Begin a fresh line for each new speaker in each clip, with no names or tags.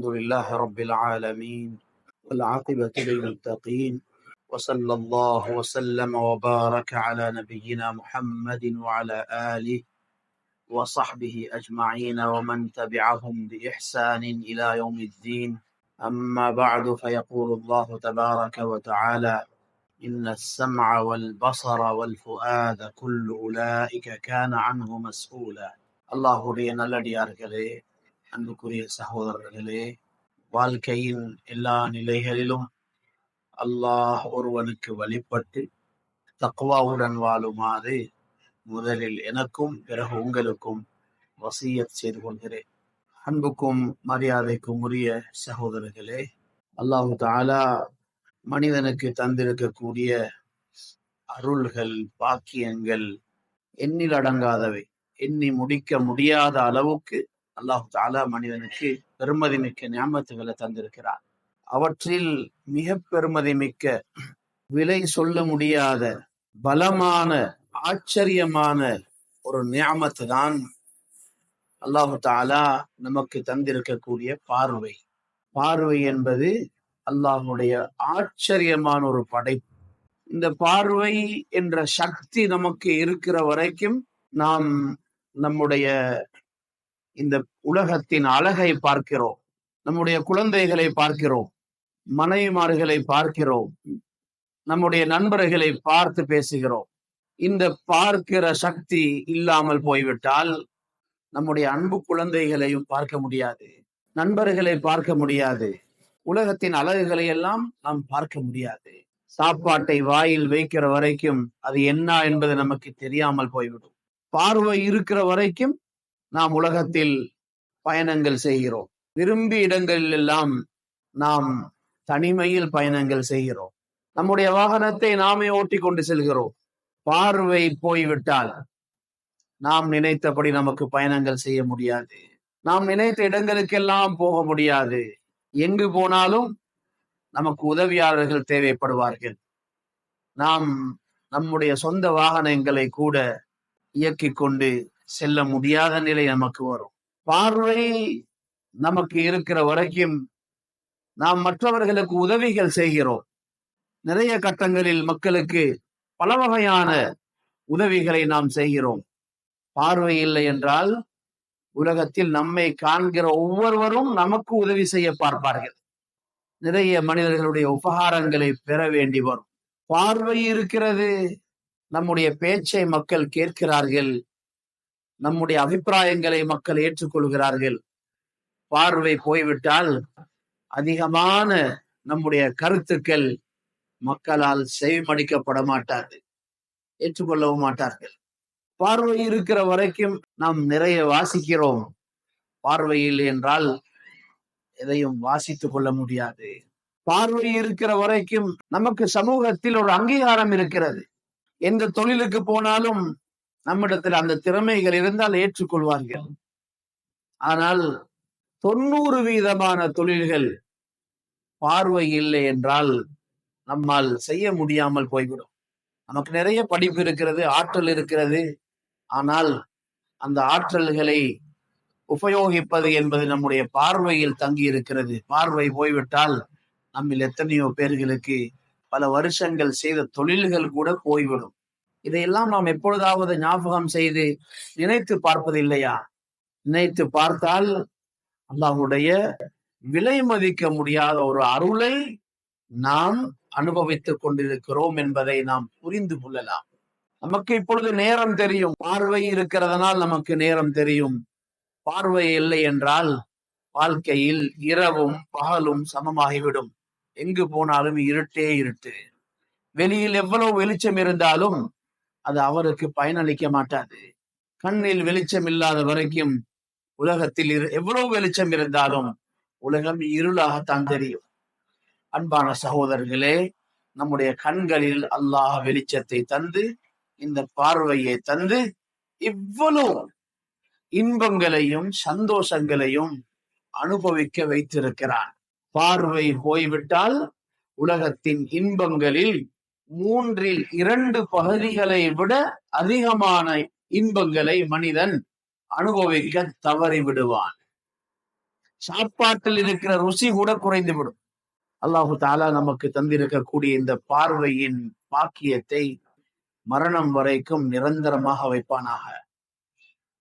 الحمد لله رب العالمين والعاقبة للمتقين وصلى الله وسلم وبارك على نبينا محمد وعلى آله وصحبه أجمعين ومن تبعهم بإحسان إلى يوم الدين. أما بعد، فيقول الله تبارك وتعالى: إن السمع والبصر والفؤاد كل أولئك كان عنه مسؤولا. அல்லாஹுடைய நல்லடியார்களே, அன்புக்குரிய சகோதரர்களே, வாழ்க்கையின் எல்லா நிலைகளிலும் அல்லாஹ் ஒருவனுக்கு வழிபட்டு தக்வாவுடன் வாழுமாறு முதலில் எனக்கும் பிறகு உங்களுக்கும் வசியத் செய்து கொள்கிறேன். அன்புக்கும் மரியாதைக்கும் உரிய சகோதரர்களே, அல்லாஹு தஆலா மனிதனுக்கு தந்திருக்கக்கூடிய அருள்கள், பாக்கியங்கள் எண்ணில் அடங்காதவை. எண்ணி முடிக்க முடியாத அளவுக்கு அல்லாஹு தஆலா மனிதனுக்கு பெருமதி மிக்க நியாமத்துகளை தந்திருக்கிறார். அவற்றில் மிக பெருமதி மிக்க, விலை சொல்ல முடியாத, பலமான, ஆச்சரியமான ஒரு நியாமத்து தான் அல்லாஹு தஆலா நமக்கு தந்திருக்கக்கூடிய பார்வை. பார்வை என்பது அல்லாஹுடைய ஆச்சரியமான ஒரு படைப்பு. இந்த பார்வை என்ற சக்தி நமக்கு இருக்கிற வரைக்கும் நாம் நம்முடைய இந்த உலகத்தின் அழகை பார்க்கிறோம், நம்முடைய குழந்தைகளை பார்க்கிறோம், மனைவிமார்களை பார்க்கிறோம், நம்முடைய நண்பர்களை பார்த்து பேசுகிறோம். இந்த பார்க்கிற சக்தி இல்லாமல் போய்விட்டால் நம்முடைய அன்பு குழந்தைகளையும் பார்க்க முடியாது, நண்பர்களை பார்க்க முடியாது, உலகத்தின் அழகுகளை எல்லாம் நாம் பார்க்க முடியாது. சாப்பாட்டை வாயில் வைக்கிற வரைக்கும் அது என்ன என்பது நமக்கு தெரியாமல் போய்விடும். பார்வை இருக்கிற வரைக்கும் நாம் உலகத்தில் பயணங்கள் செய்கிறோம். விரும்பிய இடங்களில் எல்லாம் நாம் தனிமையில் பயணங்கள் செய்கிறோம். நம்முடைய வாகனத்தை நாமே ஓட்டி கொண்டு செல்கிறோம். பார்வை போய்விட்டால் நாம் நினைத்தபடி நமக்கு பயணங்கள் செய்ய முடியாது. நாம் நினைத்த இடங்களுக்கெல்லாம் போக முடியாது. எங்கு போனாலும் நமக்கு உதவியாளர்கள் தேவைப்படுவார்கள். நாம் நம்முடைய சொந்த வாகனங்களை கூட இயக்கிக் கொண்டு செல்ல முடியாத நிலை நமக்கு வரும். பார்வை நமக்கு இருக்கிற வரைக்கும் நாம் மற்றவர்களுக்கு உதவிகள் செய்கிறோம். நிறைய கட்டங்களில் மக்களுக்கு பல வகையான உதவிகளை நாம் செய்கிறோம். பார்வை இல்லை என்றால் உலகத்தில் நம்மை காண்கிற ஒவ்வொருவரும் நமக்கு உதவி செய்ய பார்ப்பார்கள். நிறைய மனிதர்களுடைய உபகாரங்களை பெற வேண்டி வரும். பார்வை இருக்கிறது, நம்முடைய பேச்சை மக்கள் கேட்கிறார்கள், நம்முடைய அபிப்பிராயங்களை மக்கள் ஏற்றுக்கொள்கிறார்கள். பார்வை போய்விட்டால் அதிகமான நம்முடைய கருத்துக்கள் மக்களால் செவிமடிக்கப்பட மாட்டாது, ஏற்றுக்கொள்ளவும் மாட்டார்கள். பார்வை இருக்கிற வரைக்கும் நாம் நிறைய வாசிக்கிறோம். பார்வை இல்லை என்றால் எதையும் வாசித்துக் கொள்ள முடியாது. பார்வை இருக்கிற வரைக்கும் நமக்கு சமூகத்தில் ஒரு அங்கீகாரம் இருக்கிறது. எந்த தொழிலுக்கு போனாலும் நம்மிடத்தில் அந்த திறமைகள் இருந்தால் ஏற்றுக்கொள்வார்கள். ஆனால் 90% தொழில்கள் பார்வை இல்லை என்றால் நம்மால் செய்ய முடியாமல் போய்விடும். நமக்கு நிறைய படிப்பு இருக்கிறது, ஆற்றல் இருக்கிறது. ஆனால் அந்த ஆற்றல்களை உபயோகிப்பது என்பது நம்முடைய பார்வையில் தங்கி இருக்கிறது. பார்வை போய்விட்டால் நம்மில் எத்தனையோ பேர்களுக்கு பல வருஷங்கள் செய்த தொழில்கள் கூட போய்விடும். இதையெல்லாம் நாம் எப்பொழுதாவது ஞாபகம் செய்து நினைத்து பார்ப்பது இல்லையா? நினைத்து பார்த்தால் அல்லாஹ்வுடைய விலை மதிக்க முடியாத ஒரு அருளை நாம் அனுபவித்துக் கொண்டிருக்கிறோம் என்பதை நாம் புரிந்து கொள்ளலாம். நமக்கு இப்பொழுது நேரம் தெரியும். பார்வை இருக்கிறதுனால் நமக்கு நேரம் தெரியும். பார்வை இல்லை என்றால் வாழ்க்கையில் இரவும் பகலும் சமமாகிவிடும். எங்கு போனாலும் இருட்டே இருட்டு. வெளியில் எவ்வளவு வெளிச்சம் இருந்தாலும் அது அவருக்கு பயனளிக்க மாட்டாது. கண்ணில் வெளிச்சம் இல்லாத வரைக்கும் உலகத்தில் எவ்வளவு வெளிச்சம் இருந்தாலும் உலகம் இருளாகத்தான் தெரியும். அன்பான சகோதரர்களே, நம்முடைய கண்களில் அல்லாஹ் வெளிச்சத்தை தந்து, இந்த பார்வையை தந்து இவ்வளவு இன்பங்களையும் சந்தோஷங்களையும் அனுபவிக்க வைத்திருக்கிறான். பார்வை போய்விட்டால் உலகத்தின் இன்பங்களில் 2/3 பகுதிகளை விட அதிகமான இன்பங்களை மனிதன் அனுபவிக்க தவறி விடுவான். சாப்பாட்டில் இருக்கிற ருசி கூட குறைந்துவிடும். அல்லாஹு தாலா நமக்கு தந்திருக்கக்கூடிய இந்த பார்வையின் பாக்கியத்தை மரணம் வரைக்கும் நிரந்தரமாக வைப்பானாக.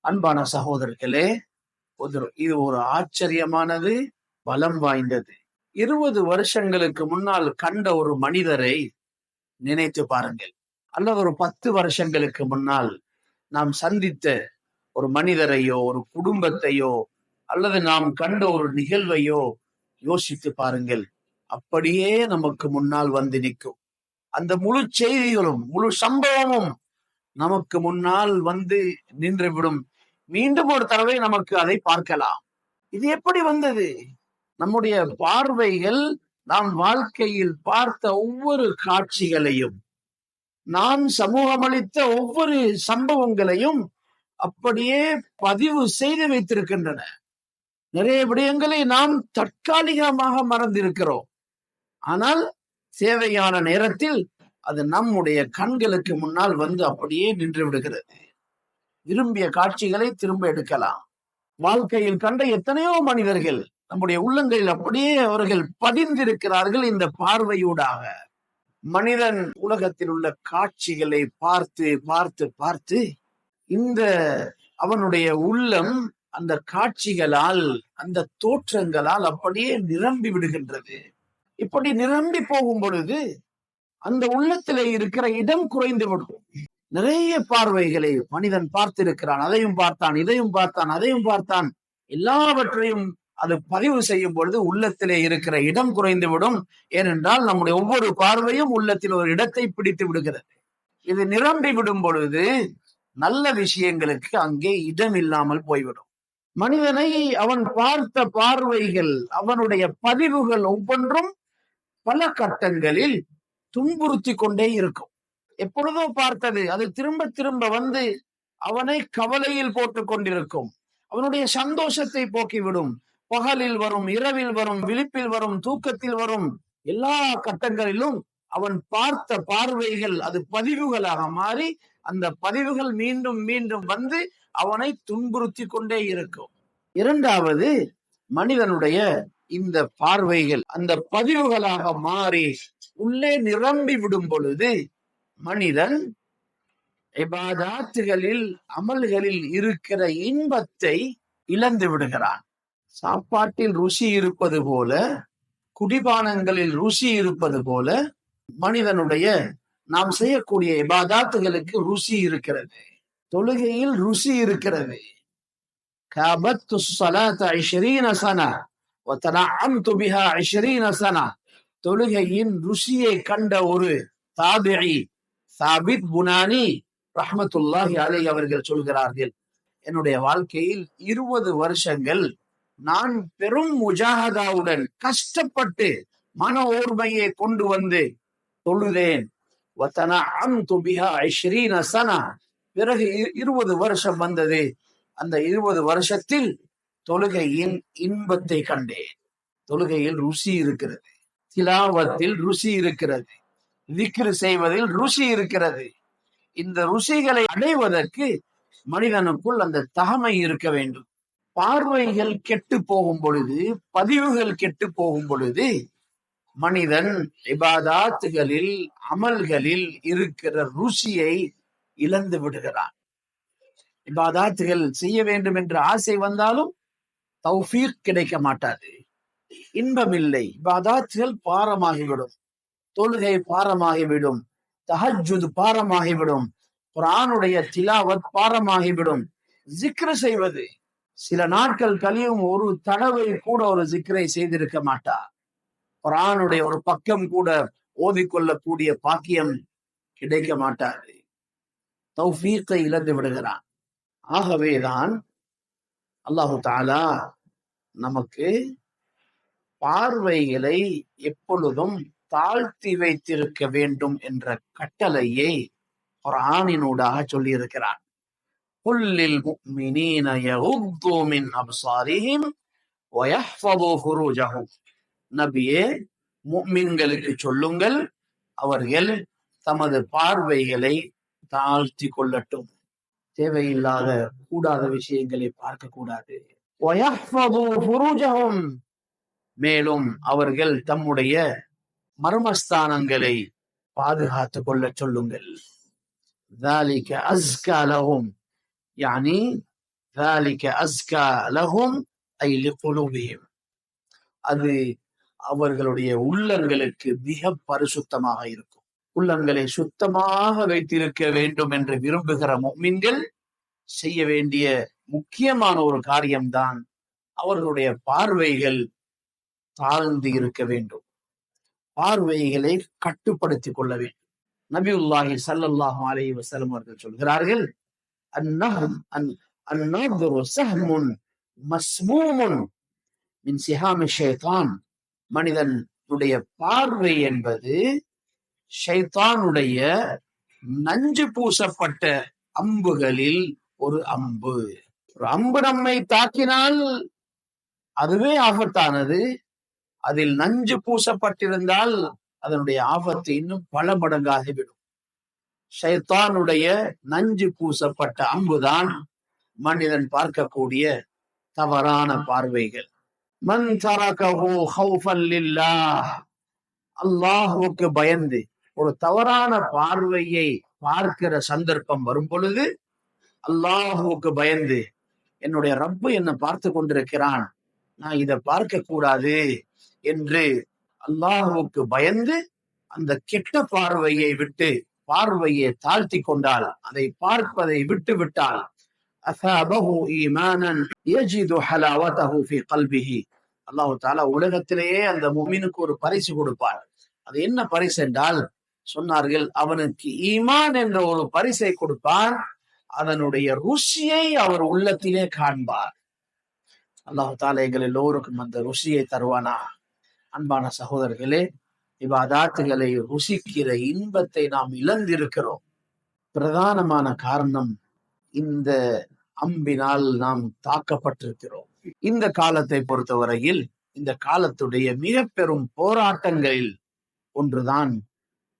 அன்பான சகோதரர்களே, இது ஒரு ஆச்சரியமானது, பலம் வாய்ந்தது. 20 வருஷங்களுக்கு முன்னால் கண்ட ஒரு மனிதரை நினைத்து பாருங்கள், அல்லது ஒரு 10 வருஷங்களுக்கு முன்னால் நாம் சந்தித்த ஒரு மனிதரையோ ஒரு குடும்பத்தையோ அல்லது நாம் கண்ட ஒரு நிகழ்வையோ யோசித்து பாருங்கள். அப்படியே நமக்கு முன்னால் வந்து நிற்கும். அந்த முழு செய்திகளும் முழு சம்பவமும் நமக்கு முன்னால் வந்து நின்றுவிடும். மீண்டும் ஒரு தடவை நமக்கு அதை பார்க்கலாம். இது எப்படி வந்தது? நம்முடைய பார்வைகள் நாம் வாழ்க்கையில் பார்த்த ஒவ்வொரு காட்சிகளையும், நாம் சமூகமளித்த ஒவ்வொரு சம்பவங்களையும் அப்படியே பதிவு செய்து வைத்திருக்கின்றன. நிறைய விடயங்களை நாம் தற்காலிகமாக மறந்திருக்கிறோம். ஆனால் தேவையான நேரத்தில் அது நம்முடைய கண்களுக்கு முன்னால் வந்து அப்படியே நின்று விடுகிறது. விரும்பிய காட்சிகளை திரும்ப எடுக்கலாம். வாழ்க்கையில் கண்ட எத்தனையோ மனிதர்கள் நம்முடைய உள்ளங்களில் அப்படியே அவர்கள் பதிந்திருக்கிறார்கள் இந்த பார்வையூடாக. மனிதன் உலகத்தில் உள்ள காட்சிகளை பார்த்து பார்த்து பார்த்து இந்த அவனுடைய உள்ளம் அந்த காட்சிகளால் அந்த தோற்றங்களால் அப்படியே நிரம்பி விடுகின்றது. இப்படி நிரம்பி போகும் பொழுது அந்த உள்ளத்திலே இருக்கிற இடம் குறைந்து விடும். நிறைய பார்வைகளை மனிதன் பார்த்திருக்கிறான். அதையும் பார்த்தான், இதையும் பார்த்தான், அதையும் பார்த்தான். எல்லாவற்றையும் அது பதிவு செய்யும் பொழுது உள்ளத்திலே இருக்கிற இடம் குறைந்து விடும். ஏனென்றால் நம்முடைய ஒவ்வொரு பார்வையும் உள்ளத்தில் ஒரு இடத்தை பிடித்து விடுகிறது. இது நிரம்பி விடும் பொழுது நல்ல விஷயங்களுக்கு அங்கே இடம் இல்லாமல் போய்விடும். மனிதனை அவன் பார்த்த பார்வைகள், அவனுடைய பதிவுகள் ஒவ்வொன்றும் பல கட்டங்களில் துன்புறுத்தி கொண்டே இருக்கும். எப்பொழுதோ பார்த்தது அது திரும்ப திரும்ப வந்து அவனை கவலையில் போட்டுக் கொண்டிருக்கும். அவனுடைய சந்தோஷத்தை போக்கிவிடும். பகலில் வரும், இரவில் வரும், விழிப்பில் வரும், தூக்கத்தில் வரும், எல்லா கட்டங்களிலும் அவன் பார்த்த பார்வைகள் அது பதிவுகளாக மாறி அந்த பதிவுகள் மீண்டும் மீண்டும் வந்து அவனை துன்புறுத்தி கொண்டே இருக்கும். இரண்டாவது, மனிதனுடைய இந்த பார்வைகள் அந்த பதிவுகளாக மாறி உள்ளே நிரம்பி விடும் பொழுது மனிதன் இபாதத்துகளில் அமல்களில் இருக்கிற இன்பத்தை இழந்து விடுகிறான். சாப்பாட்டில் ருசி இருப்பது போல, குடிபானங்களில் ருசி இருப்பது போல மனிதனுடைய நாம் செய்யக்கூடிய இபாதத்துகளுக்கு ருசி இருக்கிறது. தொழுகையில் ருசி இருக்கிறது. காபத்து ஸலாத 20 சனா வதனஅம்து பிஹா 20 சனா. தொழுகையின் ருசியை கண்ட ஒரு தாபிஈ சாபித் புனானி ரஹ்மத்துல்லாஹி அலைஹி அவர்கள் சொல்கிறார்கள், என்னுடைய வாழ்க்கையில் 20 வருஷங்கள் நான் பெரும் முஜாஹதாவுடன் கஷ்டப்பட்டு மன ஓர்மையை கொண்டு வந்து தொழுதேன். வதனஅம்து பிஹா 20 சனா. பிறகு 20 வருஷம் வந்தது. அந்த 20 வருஷத்தில் தொழுகையின் இன்பத்தை கண்டேன். தொழுகையில் ருசி இருக்கிறது, திலாவத்தில் ருசி இருக்கிறது, திக்ர் செய்வதில் ருசி இருக்கிறது. இந்த ருசிகளை அடைவதற்கு மனிதனுக்குள் அந்த தகமை இருக்க வேண்டும். பார்வைகள் கெட்டு போகும் பொழுது, பதிவுகள் கெட்டு போகும் பொழுது மனிதன் இபாதாத்துகளில் அமல்களில் இருக்கிற ருசியை இழந்து விடுகிறான். இபாதாத்துகள் செய்ய வேண்டும் என்ற ஆசை வந்தாலும் தௌஃபீக் கிடைக்க மாட்டாது, இன்பம் இல்லை. இபாதாத்துகள் பாரமாகிவிடும், தொழுகை பாரமாகிவிடும், தஹஜ்ஜுத் பாரமாகிவிடும், குர்ஆனுடைய திலாவத் பாரமாகிவிடும். ஜிக்ர் செய்வது சில நாட்கள் கழியும், ஒரு தடவை கூட ஒரு ஜிக்ரை செய்திருக்க மாட்டார். குர்ஆனுடைய ஒரு பக்கம் கூட ஓதிக்கொள்ளக்கூடிய பாக்கியம் கிடைக்க மாட்டாது. தௌஃபீக்கை இழந்து விடுகிறான். ஆகவேதான் அல்லாஹு தஆலா நமக்கு பார்வைகளை எப்பொழுதும் தாழ்த்தி வைத்திருக்க வேண்டும் என்ற கட்டளையை குர்ஆனினூடாக சொல்லி இருக்கிறார். குல்லில் முஃமினீன யகுத்து மின் அப்சாரிஹிம் வயஹ்ஃபது ஃபுரூஜஹும். நபியே, முஃமின்களுக்கு சொல்லுங்கள், அவர்கள் தமது பார்வைகளை தாழ்த்தி கொள்ளட்டும். தேவையில்லாத கூடாத விஷயங்களை பார்க்க கூடாது. وَيَحْفَظُوا فُرُوجَهُمْ மேலும் அவர்கள் தம்முடைய மர்மஸ்தானங்களை பாதுகாத்துக் கொள்ள சொல்லுங்கள். ذَلِكَ أَزْكَى لَهُمْ يعني ذَلِكَ أَزْكَى لَهُمْ أي لِقُلُوبِهِمْ அது அவர்களுடைய உள்ளங்களுக்கு மிக பரிசுத்தமாக இருக்கும். உள்ளங்களை சுத்தமாக வைத்திருக்க வேண்டும் என்று விரும்புகிற முஃமின்கள் செய்ய வேண்டிய முக்கியமான ஒரு காரியம்தான் அவர்களுடைய பார்வைகள் தாழ்ந்து இருக்க வேண்டும். பார்வைகளை கட்டுப்படுத்திக் கொள்ள வேண்டும். நபியுல்லாஹி ஸல்லல்லாஹு அலைஹி வஸல்லம் அவர்கள் சொல்கிறார்கள், அந்நظر سهم مسموم من سهام الشيطان. மனிதனுடைய பார்வை என்பது ஷைத்தானுடைய நஞ்சு பூசப்பட்ட அம்புகளில் ஒரு அம்பு. ஒரு அம்பு நம்மை தாக்கினால் அதுவே ஆபத்தானது. அதில் நஞ்சு பூசப்பட்டிருந்தால் அதனுடைய ஆபத்து இன்னும் பல மடங்காகிவிடும். ஷைத்தானுடைய நஞ்சு பூசப்பட்ட அம்புதான் மனிதன் பார்க்கக்கூடிய தவறான பார்வைகள். மன் தரகஹு ஹௌஃபன் லில்லாஹ், அல்லாஹ்வுக்கு பயந்து ஒரு தவறான பார்வையை பார்க்கிற சந்தர்ப்பம் வரும் பொழுது அல்லாஹ்வுக்கு பயந்து, என்னுடைய ரப்பு என்னை பார்த்து கொண்டிருக்கிறான், நான் இதை பார்க்க கூடாது என்று அல்லாஹ்வுக்கு பயந்து அந்த கெட்ட பார்வையை விட்டு பார்வையை தாழ்த்தி கொண்டால், அதை பார்ப்பதை விட்டு விட்டால், அஸாபஹு ஈமானன் யஜிது ஹலாவதஹு ஃபீ கல்பிஹி, அல்லாஹ் தஆலா உலகத்திலேயே அந்த முஃமினுக்கு ஒரு பரிசு கொடுப்பார். அது என்ன பரிசு என்றால் சொன்னார்கள், அவனுக்கு ஈமான் என்ற ஒரு பரிசை கொடுப்பார். அதனுடைய ருசியை அவர் உள்ளத்திலே காண்பார். அல்லாஹ் தஆலா எங்கள் எல்லோருக்கும் அந்த ருசியை தருவானா. அன்பான சகோதரர்களே, இபாதத்துகளை ருசிக்கிற இன்பத்தை நாம் இழந்திருக்கிறோம். பிரதானமான காரணம் இந்த அம்பினால் நாம் தாக்கப்பட்டிருக்கிறோம். இந்த காலத்தை பொறுத்தவரையில் இந்த காலத்துடைய மிக பெரும் போராட்டங்களில் ஒன்றுதான்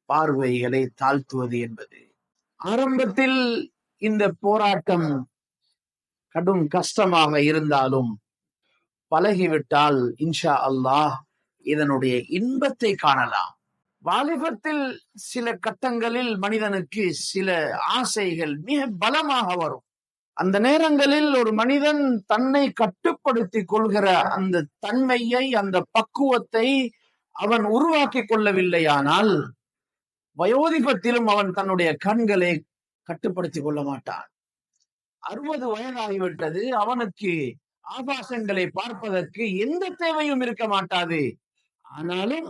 பார்வைகளை தாழ்த்துவது என்பது. ஆரம்பத்தில் இந்த போராட்டம் கடும் கஷ்டமாக இருந்தாலும் பழகிவிட்டால் இன்ஷா அல்லாஹ் இதனுடைய இன்பத்தை காணலாம். வாலிபத்தில் சில கட்டங்களில் மனிதனுக்கு சில ஆசைகள் மிக பலமாக வரும். அந்த நேரங்களில் ஒரு மனிதன் தன்னை கட்டுப்படுத்திக் கொள்கிற அந்த தன்மையை, அந்த பக்குவத்தை அவன் உருவாக்கி கொள்ளவில்லையானால் வயோதிபத்திலும் அவன் தன்னுடைய கண்களை கட்டுப்படுத்திக் கொள்ள மாட்டான். 60 வயதாகிவிட்டது, அவனுக்கு ஆபாசங்களை பார்ப்பதற்கு எந்த தேவையும் இருக்க மாட்டாது. ஆனாலும்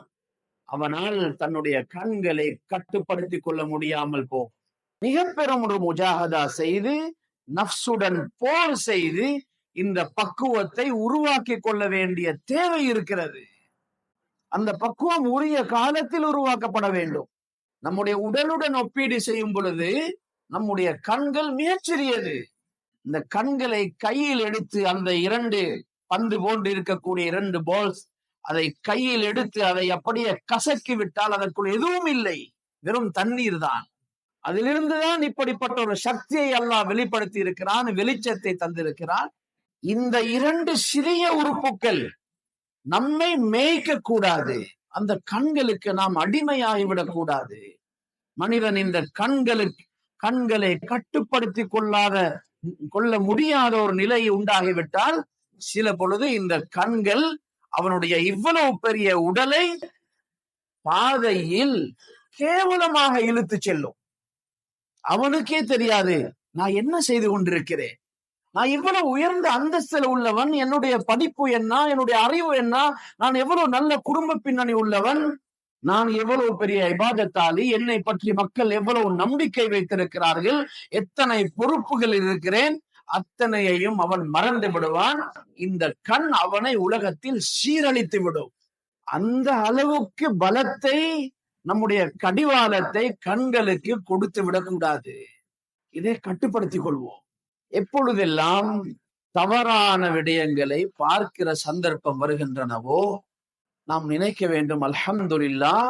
அவனால் தன்னுடைய கண்களை கட்டுப்படுத்திக் கொள்ள முடியாமல் போகும். மிக பெரும் ஒரு முஜாஹதா செய்து, நஃப்சுடன் போர் செய்து இந்த பக்குவத்தை உருவாக்கி கொள்ள வேண்டிய தேவை இருக்கிறது. அந்த பக்குவம் உரிய காலத்தில் உருவாக்கப்பட வேண்டும். நம்முடைய உடலுடன் ஒப்பீடு செய்யும் பொழுது நம்முடைய கண்கள் மிகச்சிறியது. இந்த கண்களை கையில் எடுத்து, அந்த 2 பந்து போன்று இருக்கக்கூடிய 2 பால்ஸ், அதை கையில் எடுத்து அதை அப்படியே கசக்கி விட்டால் அதற்குள் எதுவும் இல்லை, வெறும் தண்ணீர் தான். அதிலிருந்துதான் இப்படிப்பட்ட ஒரு சக்தியை அல்லாஹ் வெளிப்படுத்தி இருக்கிறான், வெளிச்சத்தை தந்திருக்கிறான். இந்த 2 சிறிய உறுப்புகள் நம்மை மேய்க்க கூடாது. அந்த கண்களுக்கு நாம் அடிமையாகிவிடக் கூடாது. மனிதன் இந்த கண்களை கட்டுப்படுத்தி கொள்ள முடியாத ஒரு நிலை உண்டாகிவிட்டால் சில பொழுது இந்த கண்கள் அவனுடைய இவ்வளவு பெரிய உடலை பாதையில் கேவலமாக இழுத்து செல்லும். அவனுக்கே தெரியாது நான் என்ன செய்து கொண்டிருக்கிறேன், நான் இவ்வளவு உயர்ந்த அந்தஸ்தில் உள்ளவன், என்னுடைய படிப்பு என்ன, என்னுடைய அறிவு என்ன, நான் எவ்வளவு நல்ல குடும்ப பின்னணி உள்ளவன், நான் எவ்வளவு பெரிய இபாதத்தாளி, என்னை பற்றி மக்கள் எவ்வளவு நம்பிக்கை வைத்திருக்கிறார்கள், எத்தனை பொறுப்புகள் இருக்கிறேன், அத்தனையையும் அவன் மறந்து விடுவான். இந்த கண் அவனை உலகத்தில் சீரழித்து விடும். அந்த அளவுக்கு பலத்தை, நம்முடைய கடிவாளத்தை கண்களுக்கு கொடுத்து விடக்கூடாது. இதை கட்டுப்படுத்திக் கொள்வோம். எப்பொழுதெல்லாம் தவறான விடயங்களை பார்க்கிற சந்தர்ப்பம் வருகின்றனவோ நாம் நினைக்க வேண்டும், அல்ஹம்துலில்லாஹ்,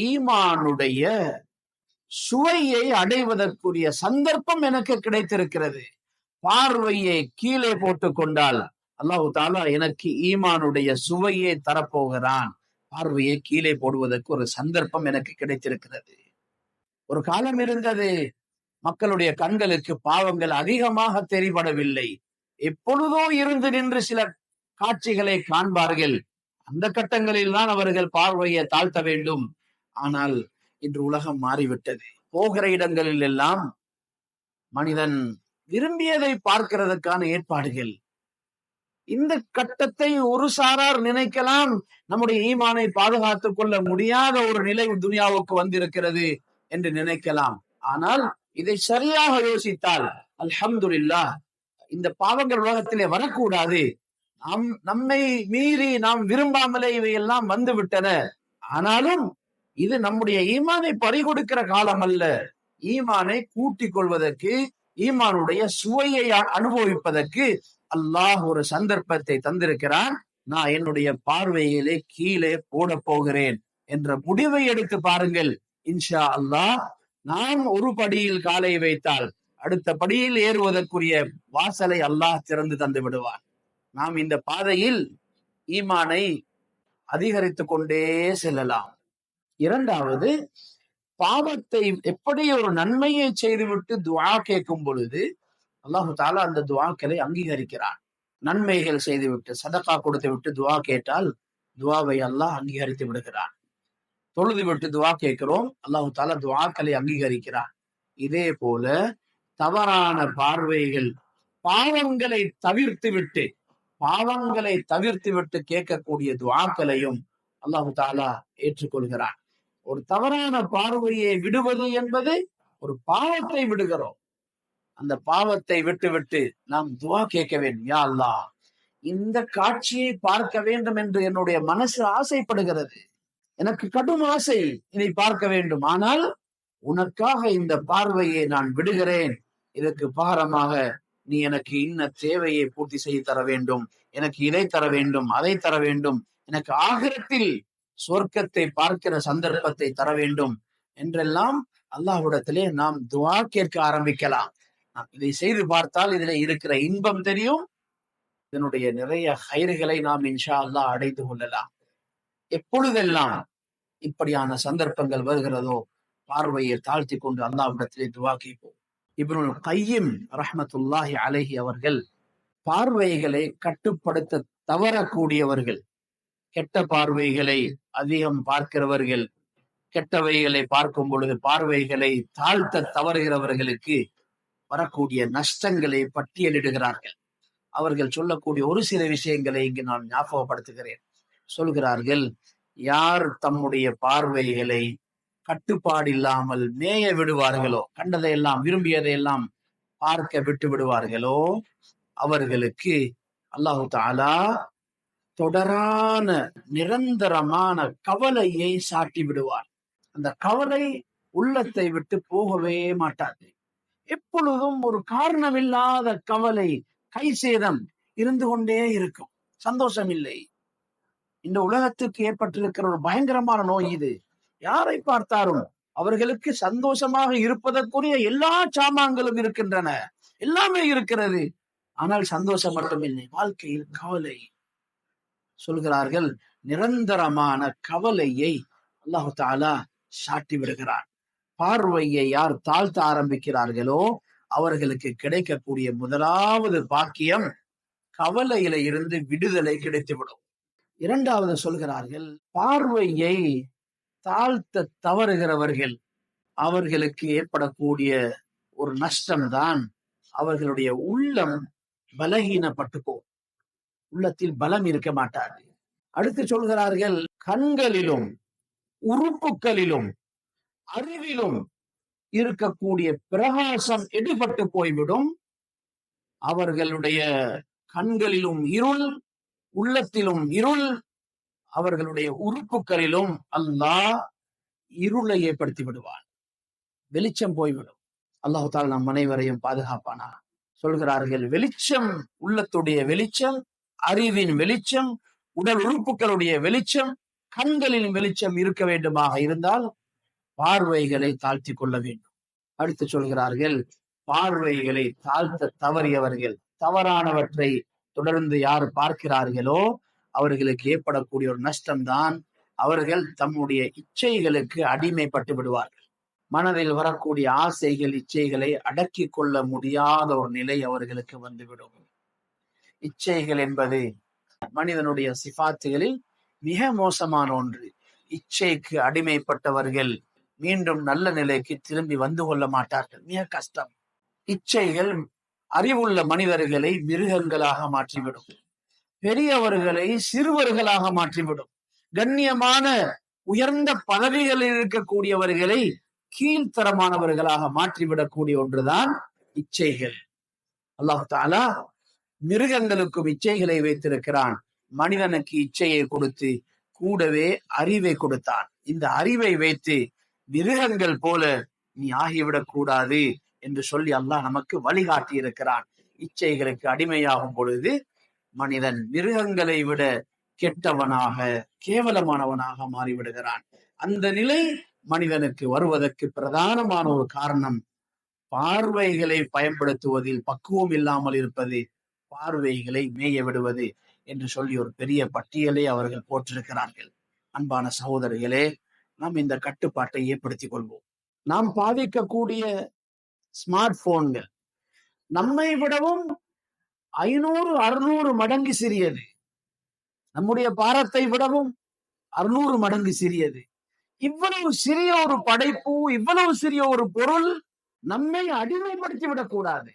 ஈமானுடைய சுவையை அடைவதற்குரிய சந்தர்ப்பம் எனக்கு கிடைத்திருக்கிறது. பார்வையை கீழே போட்டுக் கொண்டால் அல்லாஹு தாலா எனக்கு ஈமானுடைய சுவையை தரப்போகிறான். பார்வையை கீழே போடுவதற்கு ஒரு சந்தர்ப்பம் எனக்கு கிடைத்திருக்கிறது. ஒரு காலம் இருந்தது, மக்களுடைய கண்களுக்கு பாவங்கள் அதிகமாக தெரிபடவில்லை. எப்பொழுதோ இருந்து நின்று சில காட்சிகளை காண்பார்கள். அந்த கட்டங்களில் தான் அவர்கள் பார்வையை தாழ்த்த வேண்டும். ஆனால் இன்று உலகம் மாறிவிட்டது. போகிற இடங்களில் எல்லாம் மனிதன் விரும்பியதை பார்க்கிறதுக்கான ஏற்பாடுகள். இந்த கட்டத்தை ஒரு சாரார் நினைக்கலாம், நம்முடைய ஈமானை பாதுகாத்துக் கொள்ள முடியாத ஒரு நிலை துனியாவுக்கு வந்திருக்கிறது என்று நினைக்கலாம். ஆனால் இதை சரியாக யோசித்தால் அல்ஹம்துலில்லாஹ், இந்த பாவங்கள் உலகத்திலே வரக்கூடாது. நம்மை மீறி நாம் விரும்பாமலே இவையெல்லாம் வந்து விட்டன. ஆனாலும் இது நம்முடைய ஈமானை பறிகொடுக்கிற காலம் அல்ல. ஈமானை கூட்டிக் கொள்வதற்கு, ஈமானுடைய சுவையை அனுபவிப்பதற்கு அல்லாஹ் ஒரு சந்தர்ப்பத்தை தந்திருக்கிறான். நான் என்னுடைய பார்வையிலே கீழே போட போகிறேன் என்ற முடிவை எடுத்து பாருங்கள். இன்ஷா அல்லாஹ், நாம் ஒரு படியில் காலை வைத்தால் அடுத்த படியில் ஏறுவதற்குரிய வாசலை அல்லாஹ் திறந்து தந்து விடுவான். நாம் இந்த பாதையில் ஈமானை அதிகரித்துக் கொண்டே செல்லலாம். இரண்டாவது, பாவத்தை எப்படி ஒரு நன்மையை செய்துவிட்டு துஆ கேட்கும் பொழுது அல்லாஹு தாலா அந்த துஆக்களை அங்கீகரிக்கிறான். நன்மைகள் செய்துவிட்டு சதகா கொடுத்து விட்டு துஆ கேட்டால் துஆவை அல்லாஹ் அங்கீகரித்து விடுகிறான். தொழுது விட்டு துஆ கேட்கிறோம், அல்லாஹு தாலா துஆக்களை அங்கீகரிக்கிறான். இதே போல தவறான பார்வைகள், பாவங்களை தவிர்த்து விட்டு கேட்கக்கூடிய துஆக்களையும் அல்லாஹு தாலா ஏற்றுக்கொள்கிறான். ஒரு தவறான பார்வையை விடுவது என்பது ஒரு பாவத்தை விடுகிறோம். அந்த பாவத்தை விட்டு நாம் துஆ கேட்க வேண்டும். யா அல்லாஹ், இந்த காட்சியை பார்க்க வேண்டும் என்று என்னுடைய மனசு ஆசைப்படுகிறது. எனக்கு கடும் ஆசை இதை பார்க்க வேண்டும். ஆனால் உனக்காக இந்த பார்வையை நான் விடுகிறேன். இதற்கு பகரமாக நீ எனக்கு இன்ன தேவையை பூர்த்தி செய்து தர வேண்டும், எனக்கு இதை தர வேண்டும், அதை தர வேண்டும், எனக்கு ஆகிரத்தில் சொர்க்கத்தை பார்க்கிற சந்தர்ப்பத்தை தர வேண்டும் என்றெல்லாம் அல்லாஹ்விடத்திலே நாம் துஆ கேட்க ஆரம்பிக்கலாம். இதை செய்து பார்த்தால் இதில் இருக்கிற இன்பம் தெரியும். இதனுடைய நிறைய ஹைர்களை நாம் இன்ஷா அல்லாஹ் அடைந்து கொள்ளலாம். எப்பொழுதெல்லாம் இப்படியான சந்தர்ப்பங்கள் வருகிறதோ பார்வையை தாழ்த்தி கொண்டு அல்லாஹ்விடத்திலே துஆ கேட்போம். இப்னுல் கையிம் ரஹ்மத்துல்லாஹி அலைஹி அவர்கள் பார்வைகளை கட்டுப்படுத்த தவறக்கூடியவர்கள், கெட்ட பார்வைகளை அதிகம் பார்க்கிறவர்கள், கெட்டவைகளை பார்க்கும் பொழுது பார்வைகளை தாழ்த்த தவறுகிறவர்களுக்கு வரக்கூடிய நஷ்டங்களை பட்டியலிடுகிறார்கள். அவர்கள் சொல்லக்கூடிய ஒரு சில விஷயங்களை இங்கு நான் ஞாபகப்படுத்துகிறேன். சொல்கிறார்கள், யார் தம்முடைய பார்வைகளை கட்டுப்பாடு இல்லாமல் மேய விடுவார்களோ, கண்டதையெல்லாம் விரும்பியதையெல்லாம் பார்க்க விட்டு விடுவார்களோ, அவர்களுக்கு அல்லாஹு தஆலா தொடரான நிரந்தரமான கவலையை சாட்டி விடுவார். அந்த கவலை உள்ளத்தை விட்டு போகவே மாட்டாது. எப்பொழுதும் ஒரு காரணமில்லாத கவலை, கை சேதம் இருந்து கொண்டே இருக்கும். சந்தோஷம் இல்லை. இந்த உலகத்துக்கு ஏற்பட்டிருக்கிற ஒரு பயங்கரமான நோய் இது. யாரை பார்த்தாலும் அவர்களுக்கு சந்தோஷமாக இருப்பதற்குரிய எல்லா சாமான்களும் இருக்கின்றன, எல்லாமே இருக்கிறது. ஆனால் சந்தோஷம் மட்டும் இல்லை. வாழ்க்கையில் கவலை. சொல்கிறார்கள், நிரந்தரமான கவலையை அல்லாஹு தஆலா சாட்டி விடுகிறார். பார்வையை யார் தாழ்த்த ஆரம்பிக்கிறார்களோ அவர்களுக்கு கிடைக்கக்கூடிய முதலாவது பாக்கியம் கவலையில இருந்து விடுதலை கிடைத்துவிடும். இரண்டாவது சொல்கிறார்கள், பார்வையை தாழ்த்த தவறுகிறவர்கள் அவர்களுக்கு ஏற்படக்கூடிய ஒரு நஷ்டம்தான் அவர்களுடைய உள்ளம் பலகீனப்பட்டு போகும். உள்ளத்தில் பலம் இருக்க மாட்டாது. அடுத்து சொல்கிறார்கள், கண்களிலும் உறுப்புகளிலும் அறிவிலும் இருக்கக்கூடிய பிரகாசம் எடுபட்டு போய்விடும். அவர்களுடைய கண்களிலும் இருள், உள்ளத்திலும் இருள், அவர்களுடைய உறுப்புகளிலும் அல்லாஹ் இருளை ஏற்படுத்தி விடுவான். வெளிச்சம் போய்விடும். அல்லாஹு தஆலா நம் அனைவரையும் பாதுகாப்பானா. சொல்கிறார்கள், வெளிச்சம், உள்ளத்துடைய வெளிச்சம், அறிவின் வெளிச்சம், உடல் உறுப்புகளுடைய வெளிச்சம், கண்களின் வெளிச்சம் இருக்க வேண்டுமாக இருந்தால் பார்வைகளை தாழ்த்தி கொள்ள வேண்டும். அடுத்து சொல்கிறார்கள், பார்வைகளை தாழ்த்த தவறியவர்கள், தவறானவற்றை தொடர்ந்து யார் பார்க்கிறார்களோ அவர்களுக்கு ஏற்படக்கூடிய ஒரு நஷ்டம்தான், அவர்கள் தம்முடைய இச்சைகளுக்கு அடிமைப்பட்டு விடுவார்கள். மனதில் வரக்கூடிய ஆசைகள், இச்சைகளை அடக்கி கொள்ள முடியாத ஒரு நிலை அவர்களுக்கு வந்துவிடும். இச்சைகள் என்பது மனிதனுடைய சிபாத்துகளில் மிக மோசமான ஒன்று. இச்சைக்கு அடிமைப்பட்டவர்கள் மீண்டும் நல்ல நிலைக்கு திரும்பி வந்து கொள்ள மாட்டார்கள். மிக கஷ்டம். இச்சைகள் அறிவுள்ள மனிதர்களை மிருகங்களாக மாற்றிவிடும், பெரியவர்களை சிறுவர்களாக மாற்றிவிடும், கண்ணியமான உயர்ந்த பதவிகளில் இருக்கக்கூடியவர்களை கீழ்த்தரமானவர்களாக மாற்றிவிடக்கூடிய ஒன்றுதான் இச்சைகள். அல்லாஹ் தஆலா மிருகங்களுக்கும் இச்சைகளை வைத்திருக்கிறான், மனிதனுக்கு இச்சையை கொடுத்து கூடவே அறிவை கொடுத்தான். இந்த அறிவை வைத்து மிருகங்கள் போல நீ ஆகிவிடக் கூடாது என்று சொல்லி அல்லாஹ் நமக்கு வழிகாட்டி இருக்கிறான். இச்சைகளுக்கு அடிமையாகும் பொழுது மனிதன் மிருகங்களை விட கெட்டவனாக, கேவலமானவனாக மாறிவிடுகிறான். அந்த நிலை மனிதனுக்கு வருவதற்கு பிரதானமான ஒரு காரணம் பார்வைகளை பயன்படுத்துவதில் பக்குவம் இல்லாமல் இருப்பது, பார்வைகளை மேய விடுவது என்று சொல்லி ஒரு பெரிய பட்டியலை அவர்கள் போட்டிருக்கிறார்கள். அன்பான சகோதரிகளே, நாம் இந்த கட்டுப்பாட்டை ஏற்படுத்திக் கொள்வோம். நாம் பாதிக்கக்கூடிய ஸ்மார்ட் போன்கள் நம்மை விடவும் 500-600 மடங்கு சிறியது. நம்முடைய பாரத்தை விடவும் 600 மடங்கு சிறியது. இவ்வளவு சிறிய ஒரு படைப்பு, இவ்வளவு சிறிய ஒரு பொருள் நம்மை அடிமைப்படுத்தி விடக்கூடாது,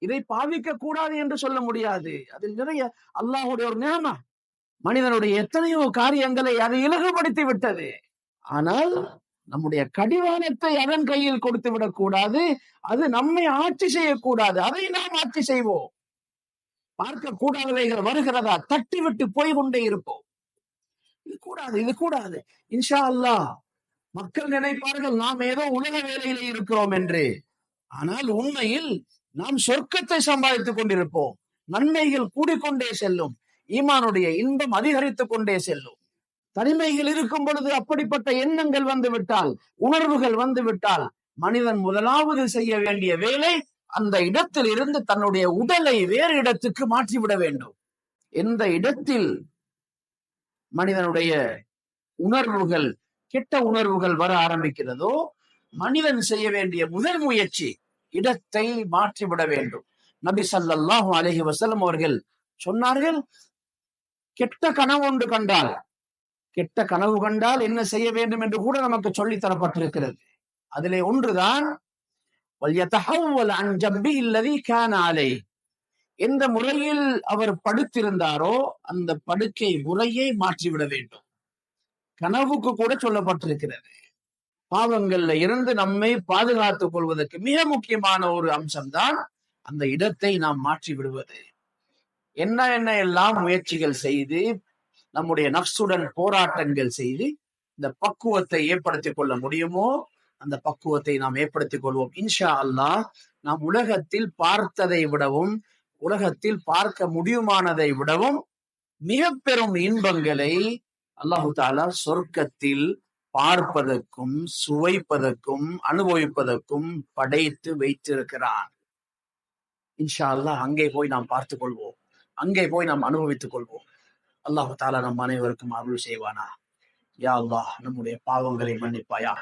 இதை பாவிக்க கூடாது என்று சொல்ல முடியாது. அதில் நிறைய அல்லாஹுடைய ஒரு நியமம், மனிதனுடைய எத்தனையோ காரியங்களை அது இலகுபடுத்தி விட்டது. ஆனால் நம்முடைய கடிவாளத்தை அதன் கையில் கொடுத்து விடக்கூடாது, அது நம்மை ஆட்சி செய்யக்கூடாது, அதை நாம் ஆட்சி செய்வோம். பார்க்க கூடாதவைகள் வருகிறதா தட்டி விட்டு போய் கொண்டே இருப்போம். இது கூடாது, இது கூடாது. இன்ஷா அல்லாஹ் மக்கள் நினைப்பார்கள் நாம் ஏதோ உலக வேலையில இருக்கிறோம் என்று. ஆனால் உண்மையில் நாம் சொர்க்கத்தை சம்பாதித்துக் கொண்டிருப்போம். நன்மைகள் கூடிக்கொண்டே செல்லும், ஈமானுடைய இன்பம் அதிகரித்துக் கொண்டே செல்லும். தனிமைகள் இருக்கும் பொழுது அப்படிப்பட்ட எண்ணங்கள் வந்துவிட்டால், உணர்வுகள் வந்துவிட்டால், மனிதன் முதலாவது செய்ய வேண்டிய வேலை அந்த இடத்தில் இருந்து தன்னுடைய உடலை வேறு இடத்துக்கு மாற்றிவிட வேண்டும். எந்த இடத்தில் மனிதனுடைய உணர்வுகள், கெட்ட உணர்வுகள் வர ஆரம்பிக்கிறதோ, மனிதன் செய்ய வேண்டிய முதல் முயற்சி இடத்தை மாற்றிவிட வேண்டும். நபி ஸல்லல்லாஹு அலைஹி வஸல்லம் அவர்கள் சொன்னார்கள், கெட்ட கனவு ஒன்று கண்டால், கெட்ட கனவு கண்டால் என்ன செய்ய வேண்டும் என்று கூட நமக்கு சொல்லி தரப்பட்டிருக்கிறது. அதிலே ஒன்றுதான் எந்த முறையில் அவர் படுத்திருந்தாரோ அந்த படுக்கை முறையை மாற்றிவிட வேண்டும். கனவுக்கு கூட சொல்லப்பட்டிருக்கிறது. பாவங்கள்ல இருந்து நம்மை பாதுகாத்துக் கொள்வதற்கு மிக முக்கியமான ஒரு அம்சம்தான் அந்த இடத்தை நாம் மாற்றி விடுவது. என்ன எல்லாம் முயற்சிகள் செய்து, நம்முடைய நஃப்சுடன் போராட்டங்கள் செய்து இந்த பக்குவத்தை ஏற்படுத்திக் கொள்ள முடியுமோ அந்த பக்குவத்தை நாம் ஏற்படுத்திக் கொள்வோம். இன்ஷா அல்லாஹ் நாம் உலகத்தில் பார்த்ததை விடவும், உலகத்தில் பார்க்க முடியுமானதை விடவும் மிக பெரும் இன்பங்களை அல்லாஹு தஆலா சொர்க்கத்தில் பார்ப்பதற்கும், சுவைப்பதற்கும், அனுபவிப்பதற்கும் படைத்து வைத்திருக்கிறான். இன்ஷா அல்லாஹ் அங்கே போய் நாம் பார்த்துக் கொள்வோம், அங்கே போய் நாம் அனுபவித்துக் கொள்வோம். அல்லாஹு தஆலா நம் அனைவருக்கும் அருள் செய்வானா. யா அல்லாஹ், நம்முடைய பாவங்களை மன்னிப்பாயா,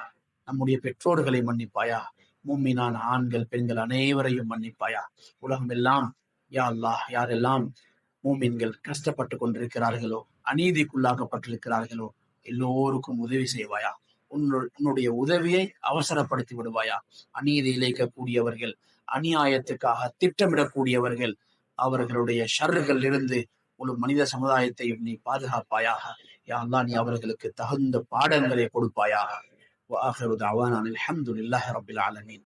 நம்முடைய பெற்றோர்களை மன்னிப்பாயா, மும்மினான ஆண்கள் பெண்கள் அனைவரையும் மன்னிப்பாயா. உலகம் எல்லாம் யா அல்லாஹ் யாரெல்லாம் மூமின்கள் கஷ்டப்பட்டு கொண்டிருக்கிறார்களோ, அநீதிக்குள்ளாக்கப்பட்டிருக்கிறார்களோ, எல்லோருக்கும் உதவி செய்வாயா. உன்னுடைய உதவியை அவசரப்படுத்தி விடுவாயா. அநீதி இழைக்கக்கூடியவர்கள், அநியாயத்துக்காக திட்டமிடக்கூடியவர்கள், அவர்களுடைய ஷர்றுகள் இருந்து ஒரு மனித சமுதாயத்தையும் நீ பாதுகாப்பாயாக. யா அல்லாஹ், நீ அவர்களுக்கு தகுந்த பாடங்களை கொடுப்பாயாக. وآخر دعوانا الحمد لله رب العالمين.